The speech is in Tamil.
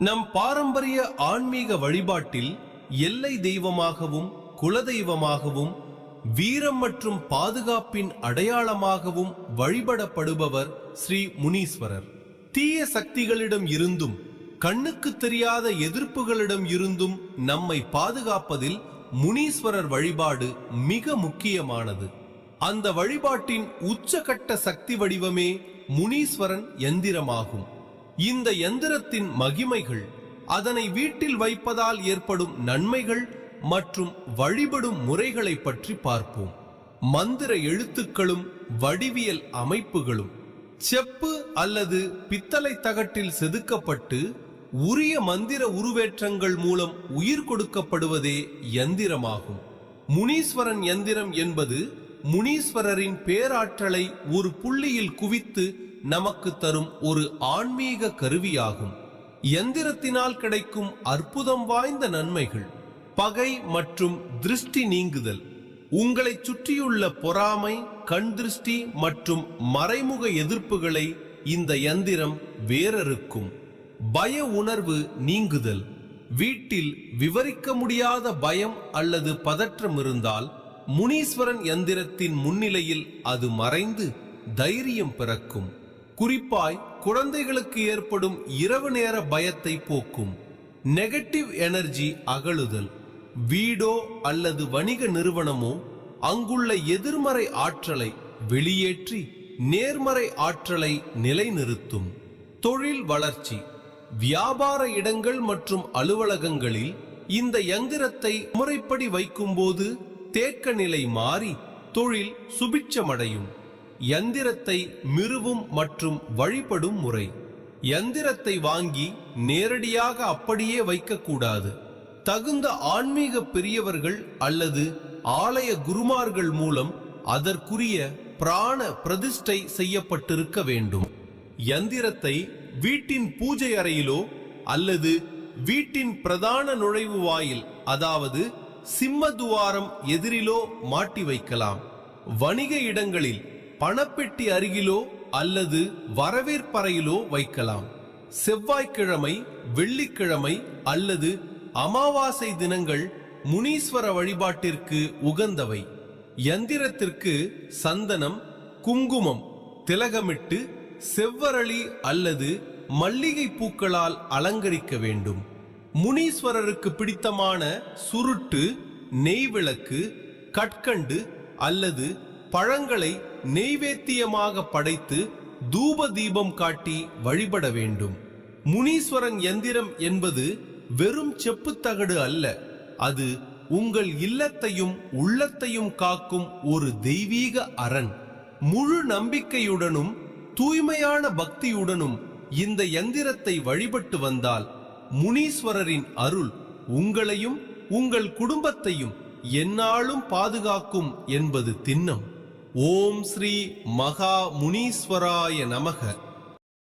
நம் பாரம்பரிய ஆன்மீக வழிபாட்டில் எல்லை தெய்வமாகவும் குலதெய்வமாகவும் வீரம் மற்றும் பாதுகாப்பின் அடையாளமாகவும் வழிபடப்படுபவர் ஸ்ரீ முனீஸ்வரர். தீய சக்திகளிடம் இருந்தும் கண்ணுக்கு தெரியாத எதிர்ப்புகளிடம் இருந்தும் நம்மை பாதுகாப்பதில் முனீஸ்வரர் வழிபாடு மிக முக்கியமானது. அந்த வழிபாட்டின் உச்சகட்ட சக்தி வடிவமே முனீஸ்வரன் யந்திரமாகும். இந்த யந்திரத்தின் மகிமைகள், அதனை வீட்டில் வைப்பதால் ஏற்படும் நன்மைகள் மற்றும் வழிபடும் முறைகளை பற்றி பார்ப்போம். மந்திர எழுத்துக்களும் வடிவியல் அமைப்புகளும் செப்பு அல்லது பித்தளை தகட்டில் செதுக்கப்பட்டு உரிய மந்திர உருவேற்றங்கள் மூலம் உயிர் கொடுக்கப்படுவதே யந்திரமாகும். முனீஸ்வரன் யந்திரம் என்பது முனீஸ்வரரின் பேராற்றலை ஒரு புள்ளியில் குவித்து நமக்கு தரும் ஒரு ஆன்மீக கருவியாகும். யந்திரத்தினால் கிடைக்கும் அற்புதம் வாய்ந்த நன்மைகள்: பகை மற்றும் திருஷ்டி நீங்குதல், உங்களை சுற்றியுள்ள பொறாமை, கண் திருஷ்டி மற்றும் மறைமுக எதிர்ப்புகளை இந்த யந்திரம் வேறறுக்கும். பய உணர்வு நீங்குதல், வீட்டில் விவரிக்க முடியாத பயம் அல்லது பதற்றம் இருந்தால் முனீஸ்வரன் யந்திரத்தின் முன்னிலையில் அது மறைந்து தைரியம் பிறக்கும். குறிப்பாய் குழந்தைகளுக்கு ஏற்படும் இரவு நேர பயத்தை போக்கும். நெகட்டிவ் எனர்ஜி அகழுதல், வீடோ அல்லது வணிக நிறுவனமோ அங்குள்ள எதிர்மறை ஆற்றலை வெளியேற்றி நேர்மறை ஆற்றலை நிலைநிறுத்தும். தொழில் வளர்ச்சி, வியாபார இடங்கள் மற்றும் அலுவலகங்களில் இந்த யந்திரத்தை முறைப்படி வைக்கும்போது தேக்க நிலை மாறி தொழில் சுபிட்சமடையும். யந்திரத்தை மிருவும் மற்றும் வழிபடும் முறை: யந்திரத்தை வாங்கி நேரடியாக அப்படியே வைக்கக்கூடாது. தகுந்த ஆன்மீக பெரியவர்கள் அல்லது ஆலய குருமார்கள் மூலம் அதற்குரிய பிராண பிரதிஷ்டை செய்யப்பட்டிருக்க வேண்டும். யந்திரத்தை வீட்டின் பூஜை அறையிலோ அல்லது வீட்டின் பிரதான நுழைவு வாயில், அதாவது சிம்மதுவாரம் எதிரிலோ மாட்டி வைக்கலாம். வணிக இடங்களில் பணப்பெட்டி அருகிலோ அல்லது வரவேற்பறையிலோ வைக்கலாம். செவ்வாய்க்கிழமை, வெள்ளிக்கிழமை அல்லது அமாவாசை தினங்கள் முனீஸ்வர வழிபாட்டிற்கு உகந்தவை. யந்திரத்திற்கு சந்தனம், குங்குமம், திலகமிட்டு செவ்வரளி அல்லது மல்லிகை பூக்களால் அலங்கரிக்க வேண்டும். முனீஸ்வரருக்கு பிடித்தமான சுருட்டு, நெய்விளக்கு, கற்கண்டு அல்லது பழங்களை நெய்வேத்தியமாக படைத்து தூப தீபம் காட்டி வழிபட வேண்டும். முனீஸ்வரன் யந்திரம் என்பது வெறும் செப்புத்தகடு அல்ல, அது உங்கள் இல்லத்தையும் உள்ளத்தையும் காக்கும் ஒரு தெய்வீக அரண். முழு நம்பிக்கையுடனும் தூய்மையான பக்தியுடனும் இந்த யந்திரத்தை வழிபட்டு வந்தால் முனீஸ்வரரின் அருள் உங்களையும் உங்கள் குடும்பத்தையும் எந்நாளும் பாதுகாக்கும் என்பது திண்ணம். ஓம் ஸ்ரீ மகா முனீஸ்வராய நமக.